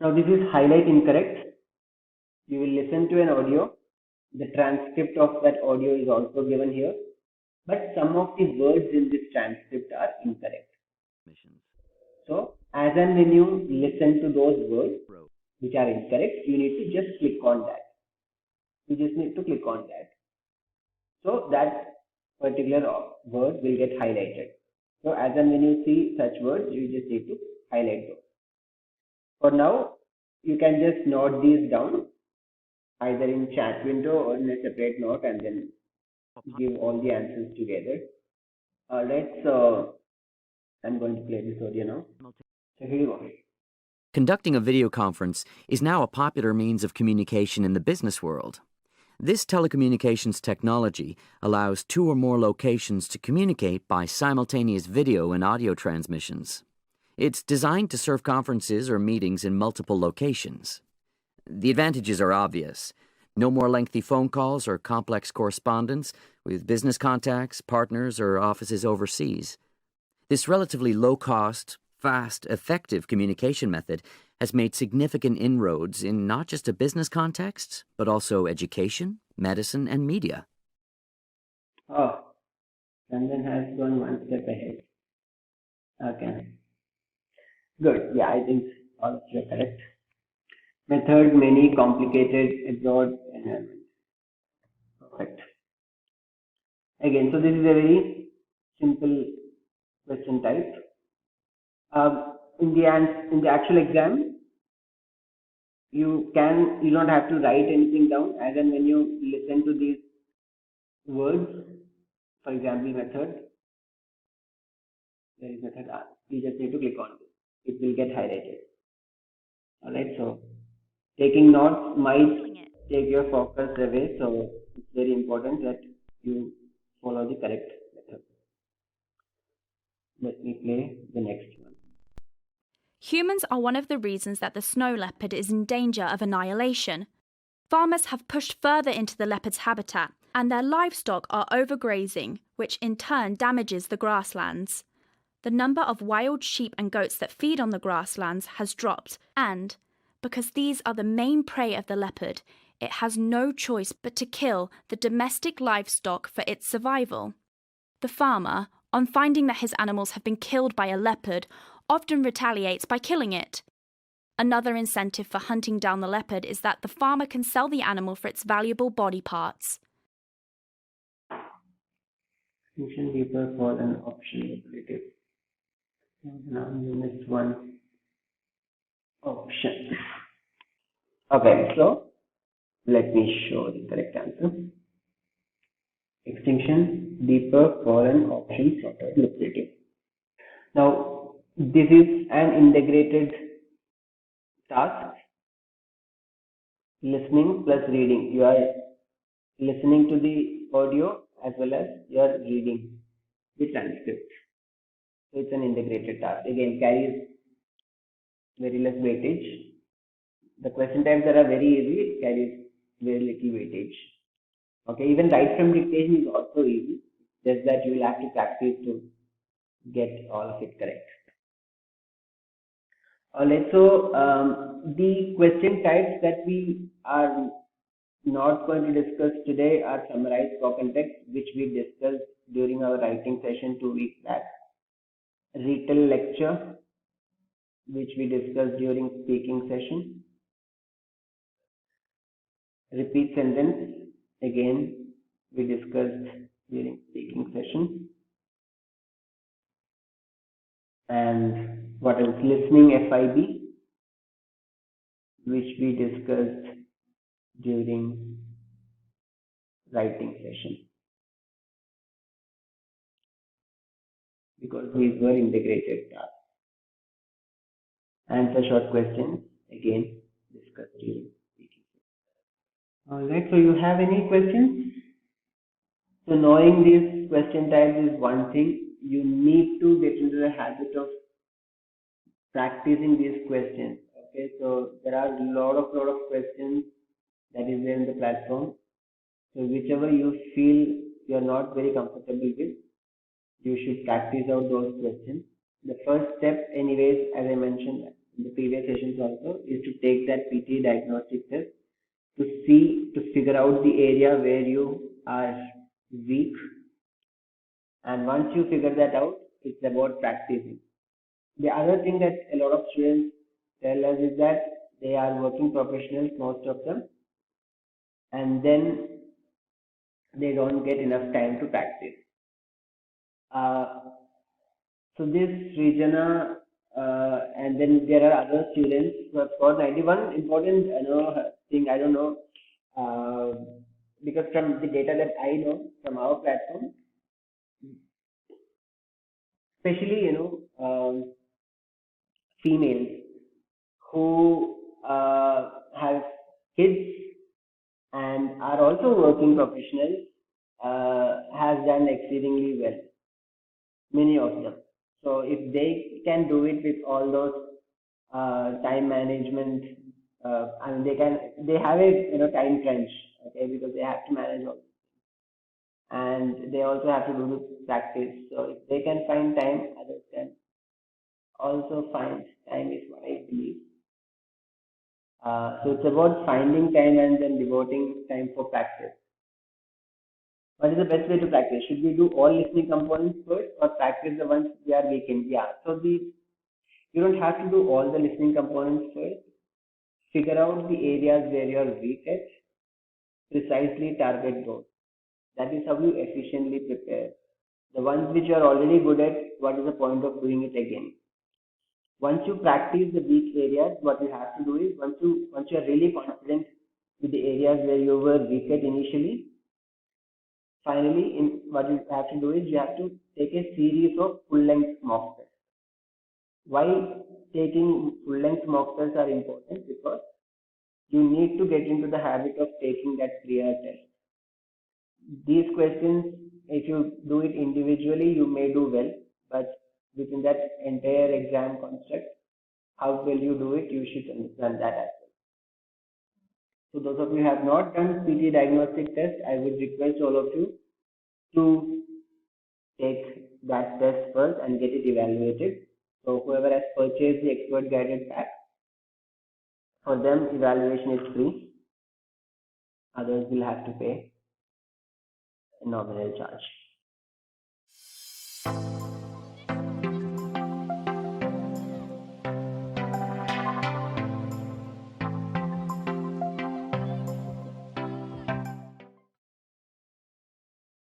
Now this is highlight incorrect. You will listen to an audio. The transcript of that audio is also given here, but some of the words in this transcript are incorrect. So as and when you listen to those words which are incorrect, you need to just click on that. You just need to click on that. So that particular word will get highlighted. So as and when you see such words, you just need to highlight those. For now, you can just note these down either in chat window or in a separate note and then give all the answers together. Alright, so I'm going to play this audio now. So here you go. Conducting a video conference is now a popular means of communication in the business world. This telecommunications technology allows two or more locations to communicate by simultaneous video and audio transmissions. It's designed to serve conferences or meetings in multiple locations. The advantages are obvious. No more lengthy phone calls or complex correspondence with business contacts, partners, or offices overseas. This relatively low-cost, fast, effective communication method has made significant inroads in not just a business context, but also education, medicine, and media. Oh, London has gone one step ahead. Okay. Good. Yeah, I think all of you are correct. Method, many, complicated, abroad, environment. Perfect. Again, so this is a very simple question type. In the actual exam, you don't have to write anything down. As and when you listen to these words, for example, method, there is method R. You just need to click on this. It will get highlighted. Alright, so taking notes might take your focus away, so it's very important that you follow the correct method. Let me play the next one. Humans are one of the reasons that the snow leopard is in danger of annihilation. Farmers have pushed further into the leopard's habitat, and their livestock are overgrazing, which in turn damages the grasslands. The number of wild sheep and goats that feed on the grasslands has dropped, and, because these are the main prey of the leopard, it has no choice but to kill the domestic livestock for its survival. The farmer, on finding that his animals have been killed by a leopard, often retaliates by killing it. Another incentive for hunting down the leopard is that the farmer can sell the animal for its valuable body parts. Extinction deeper for an option relative. Now you missed one option. Okay, so let me show the correct answer. Extinction deeper for an option sorted lucrative. Now this is an integrated task. Listening plus reading. You are listening to the audio as well as you are reading the transcript. So it's an integrated task. Again, carries very less weightage. The question types that are very easy, it carries very little weightage. Okay, even right from dictation is also easy. Just that you will have to practice to get all of it correct. Alright, so the question types that we are not going to discuss today are summarized spoken text, which we discussed during our writing session 2 weeks back. Retell lecture, which we discussed during speaking session. Repeat sentence, again we discussed during speaking session. And what else? Listening FIB, which we discussed during writing session. Because these were integrated tasks. Answer short questions, again discussed during speaking session. Alright, so you have any questions? So knowing these question types is one thing. You need to get into the habit of practicing these questions. Okay, so there are a lot of questions that is there in the platform. So whichever you feel you are not very comfortable with, you should practice out those questions. The first step, anyways, as I mentioned, in the previous sessions also, is to take that PTE diagnostic test to figure out the area where you are weak. And once you figure that out, it's about practicing. The other thing that a lot of students tell us is that they are working professionals, most of them, and then they don't get enough time to practice. So this Srijana, and then there are other students who have scored 91. Important, thing, I don't know, because from the data that I know from our platform, especially females who have kids and are also working professionals has done exceedingly well, many of them. So if they can do it with all those time management, and they have a time crunch, okay, because they have to manage all, and they also have to do the practice. So if they can find time, others can also find time, is what I believe. So it's about finding time and then devoting time for practice. What is the best way to practice? Should we do all listening components first or practice the ones we are weak in? Yeah. So you don't have to do all the listening components first. Figure out the areas where you are weak at. Precisely target those. That is how you efficiently prepare. The ones which you are already good at, what is the point of doing it again? Once you practice the weak areas, what you have to do is once you are really confident with the areas where you were weak at initially, finally, what you have to do is you have to take a series of full-length mock tests. Why taking full-length mock tests are important? Because you need to get into the habit of taking that clear test. These questions, if you do it individually, you may do well, but within that entire exam construct, how well you do it, you should understand that as well. So those of you who have not done PTE diagnostic test, I would request all of you to take that test first and get it evaluated. So whoever has purchased the expert guided pack, for them evaluation is free. Others will have to pay a nominal charge.